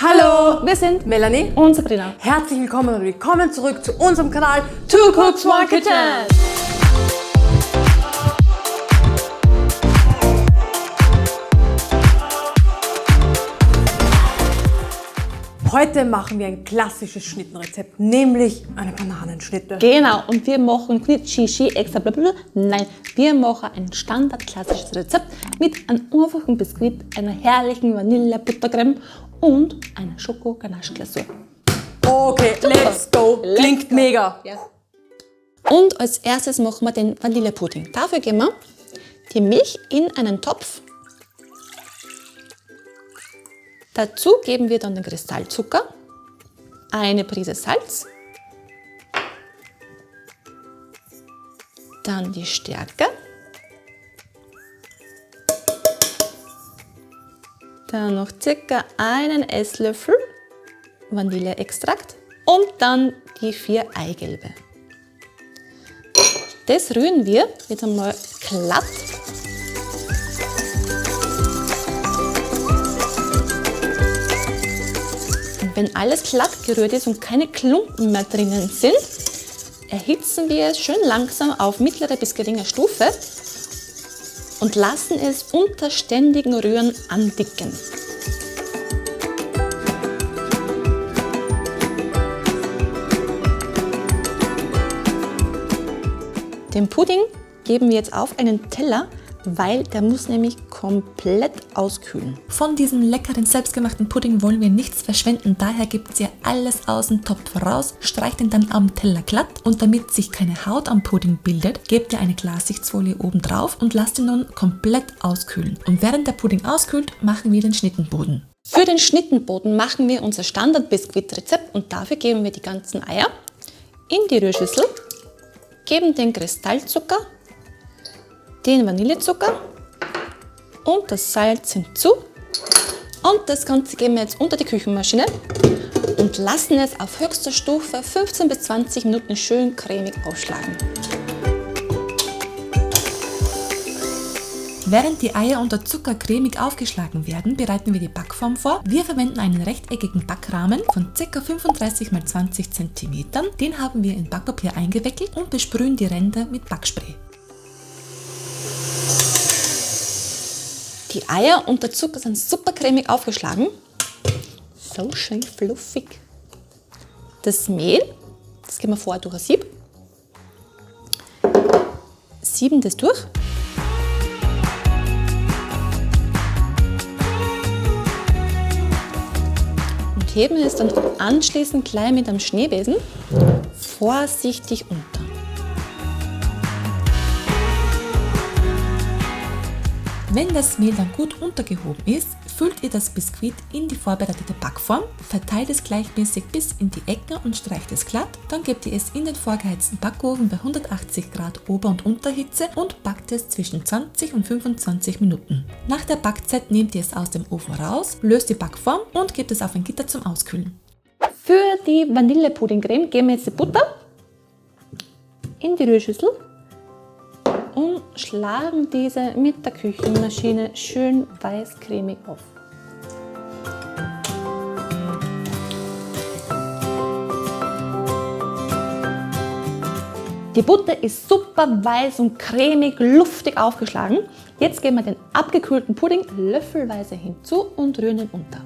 Hallo, wir sind Melanie und Sabrina. Herzlich willkommen und willkommen zurück zu unserem Kanal Two Cooks One Kitchen. Heute machen wir ein klassisches Schnittenrezept, nämlich eine Bananenschnitte. Genau, und wir machen nicht Shishi extra blablabla. Nein, wir machen ein standardklassisches Rezept mit einem einfachen Biskuit, einer herrlichen Vanille-Buttercreme und einer Schoko-Ganache-Glasur. Okay, let's go. Klingt mega. Ja. Und als erstes machen wir den Vanillepudding. Dafür geben wir die Milch in einen Topf. Dazu geben wir dann den Kristallzucker, eine Prise Salz, dann die Stärke, dann noch ca. einen Esslöffel Vanilleextrakt und dann die 4 Eigelbe. Das rühren wir jetzt einmal glatt. Wenn alles glatt gerührt ist und keine Klumpen mehr drinnen sind, erhitzen wir es schön langsam auf mittlere bis geringe Stufe und lassen es unter ständigem Rühren andicken. Den Pudding geben wir jetzt auf einen Teller, weil der muss nämlich komplett auskühlen. Von diesem leckeren selbstgemachten Pudding wollen wir nichts verschwenden, daher gebt ihr alles aus dem Topf raus, streicht ihn dann am Teller glatt und damit sich keine Haut am Pudding bildet, gebt ihr eine Glassichtsfolie oben drauf und lasst ihn nun komplett auskühlen. Und während der Pudding auskühlt, machen wir den Schnittenboden. Für den Schnittenboden machen wir unser Standard-Biskuit-Rezept und dafür geben wir die ganzen Eier in die Rührschüssel, geben den Kristallzucker, den Vanillezucker und das Salz hinzu und das Ganze geben wir jetzt unter die Küchenmaschine und lassen es auf höchster Stufe 15 bis 20 Minuten schön cremig aufschlagen. Während die Eier und der Zucker cremig aufgeschlagen werden, bereiten wir die Backform vor. Wir verwenden einen rechteckigen Backrahmen von ca. 35 x 20 cm. Den haben wir in Backpapier eingewickelt und besprühen die Ränder mit Backspray. Die Eier und der Zucker sind super cremig aufgeschlagen. So schön fluffig. Das Mehl, das geben wir vorher durch ein Sieb. Sieben das durch. Und heben es dann anschließend gleich mit einem Schneebesen vorsichtig unter. Wenn das Mehl dann gut untergehoben ist, füllt ihr das Biskuit in die vorbereitete Backform, verteilt es gleichmäßig bis in die Ecken und streicht es glatt. Dann gebt ihr es in den vorgeheizten Backofen bei 180 Grad Ober- und Unterhitze und backt es zwischen 20 und 25 Minuten. Nach der Backzeit nehmt ihr es aus dem Ofen raus, löst die Backform und gebt es auf ein Gitter zum Auskühlen. Für die Vanillepuddingcreme geben wir jetzt die Butter in die Rührschüssel und schlagen diese mit der Küchenmaschine schön weiß-cremig auf. Die Butter ist super weiß und cremig, luftig aufgeschlagen. Jetzt geben wir den abgekühlten Pudding löffelweise hinzu und rühren ihn unter.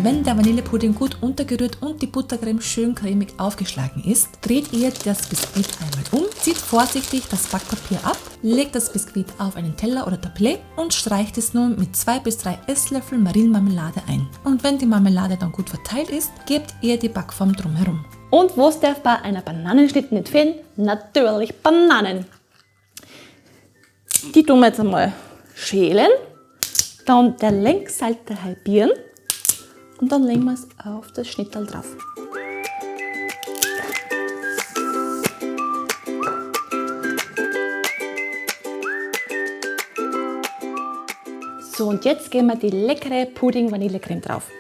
Wenn der Vanillepudding gut untergerührt und die Buttercreme schön cremig aufgeschlagen ist, dreht ihr das Biskuit einmal um, zieht vorsichtig das Backpapier ab, legt das Biskuit auf einen Teller oder Tablett und streicht es nun mit 2 bis 3 Esslöffel Marillenmarmelade ein. Und wenn die Marmelade dann gut verteilt ist, gebt ihr die Backform drumherum. Und was darf bei einer Bananenschnitte nicht fehlen? Natürlich Bananen. Die tun wir jetzt einmal schälen, dann der Längsseite halbieren und dann legen wir es auf das Schnittal drauf. So, und jetzt geben wir die leckere Pudding-Vanillecreme drauf.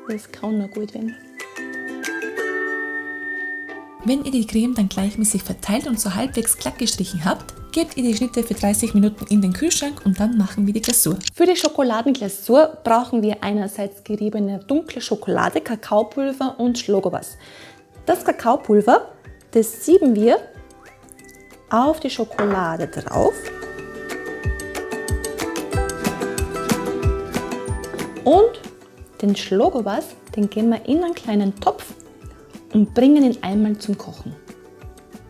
Das kann noch gut werden. Wenn ihr die Creme dann gleichmäßig verteilt und so halbwegs glatt gestrichen habt, gebt ihr die Schnitte für 30 Minuten in den Kühlschrank und dann machen wir die Glasur. Für die Schokoladenglasur brauchen wir einerseits geriebene dunkle Schokolade, Kakaopulver und Schlogobas. Das Kakaopulver, das sieben wir auf die Schokolade drauf und den Schlogobas, den geben wir in einen kleinen Topf und bringen ihn einmal zum Kochen.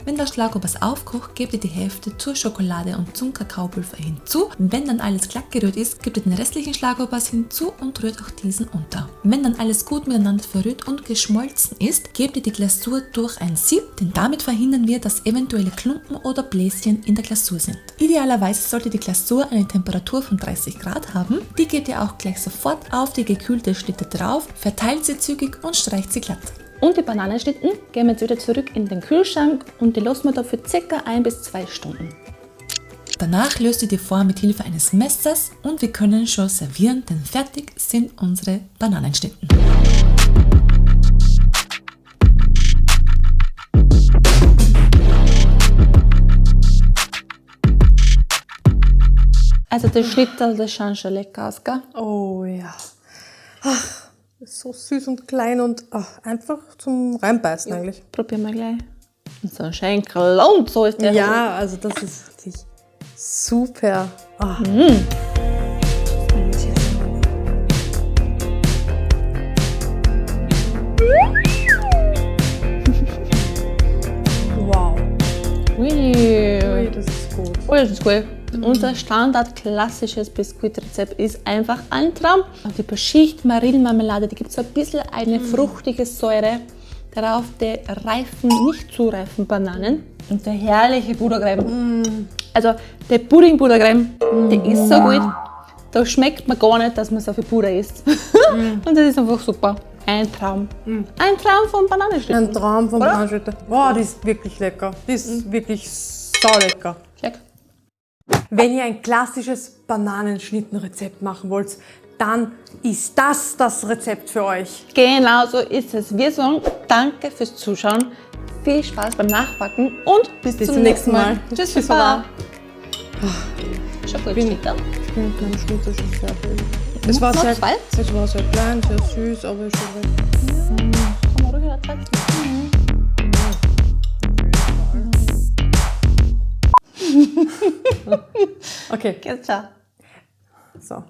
Wenn der Schlagobers aufkocht, gebt ihr die Hälfte zur Schokolade und zum Kakaopulver hinzu. Und wenn dann alles glatt gerührt ist, gebt ihr den restlichen Schlagobers hinzu und rührt auch diesen unter. Wenn dann alles gut miteinander verrührt und geschmolzen ist, gebt ihr die Glasur durch ein Sieb, denn damit verhindern wir, dass eventuelle Klumpen oder Bläschen in der Glasur sind. Idealerweise sollte die Glasur eine Temperatur von 30 Grad haben. Die gebt ihr auch gleich sofort auf die gekühlte Schnitte drauf, verteilt sie zügig und streicht sie glatt. Und die Bananenschnitten gehen wir jetzt wieder zurück in den Kühlschrank und die lassen wir da für ca. 1 bis 2 Stunden. Danach löst ihr die Form mit Hilfe eines Messers und wir können schon servieren, denn fertig sind unsere Bananenschnitten. Also die Schnitte, das schauen schon lecker aus, gell? Oh ja. Ach, so süß und klein und einfach zum Reinbeißen eigentlich. Probieren wir gleich. So ein Schenkel und so ist der. Ja, also das ist wirklich super. Ah. Wow. Ui, Das ist gut. oh, das ist cool. Unser Standard klassisches Biskuitrezept ist einfach ein Traum. Die beschicht Marillenmarmelade, die gibt so ein bisschen eine fruchtige Säure. Darauf die reifen, nicht zu reifen Bananen und der herrliche Buttercreme. Also der Pudding-Buttercreme, der ist so gut. Da schmeckt man gar nicht, dass man so viel Puder isst. Und das ist einfach super. Ein Traum. Ein Traum von Bananenschnitten. Ein Traum von Oder? Bananenschnitten. Wow, die ist wirklich lecker. Die ist wirklich saulecker. Check. Wenn ihr ein klassisches Bananenschnittenrezept machen wollt, dann ist das das Rezept für euch. Genau so ist es. Wir sagen danke fürs Zuschauen, viel Spaß beim Nachbacken und bis zum nächsten Mal. Tschüss, Tschüss, Baba. Baba. Schon gut, Schnitter. Ich bin mit meinem Schnitzel schon fertig. noch zwei? Es war sehr klein, sehr süß, aber ist schon recht. Kann man ruhig eine Zeit machen. Okay, Jetzt schau. so,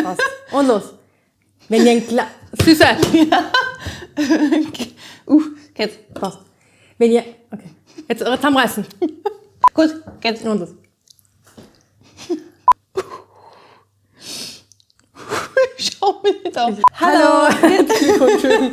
passt. Und los. Wenn ihr ein Süße! Geht's. Passt. Wenn ihr, okay, jetzt eure zusammenreißen. Gut, geht's. Und los. Schau mich nicht auf. Hallo! Entschuldigung.